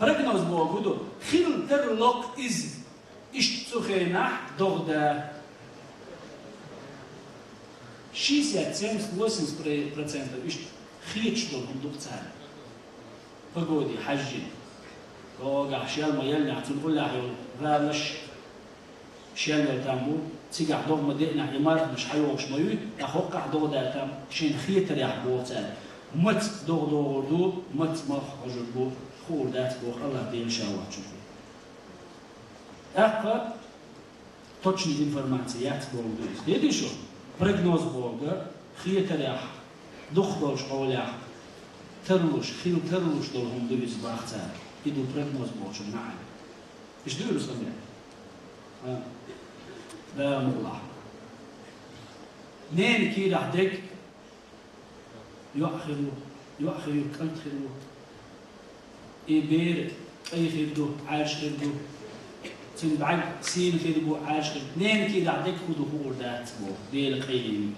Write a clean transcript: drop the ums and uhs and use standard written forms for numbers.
برجنوز بوجوده خيل ترلوك إز إشتخينح دغدا شيء يتسمى 80% إشت خيتش دغهم دغتان فقودي حجي قوقع شيال ما يلنع تنقول له غالش شيال يلتامو تيجع دغ مدينة عمار مش حيوش مايو أخوقع دغ داتام شين خيتر يحبوتان مت دغ دو مت ما خرج بو خور دات بو الله دين شاوات شوفي أقا точные информации بولدوز ديدي شو بريغنوز بولدر خيتر يح دخلوش قوليح ترلوش خيل ترلوش دولهم دوز باختار يدو بريغنوز بولش معنا إيش دورو سمع لا والله نين كي راح دك يؤخر كنت خيرو إبير أي خيردو عاش خيردو تنبعك سين خيردو عاش خيردو نين كي راح دك خدو فور دات بو ديل قيم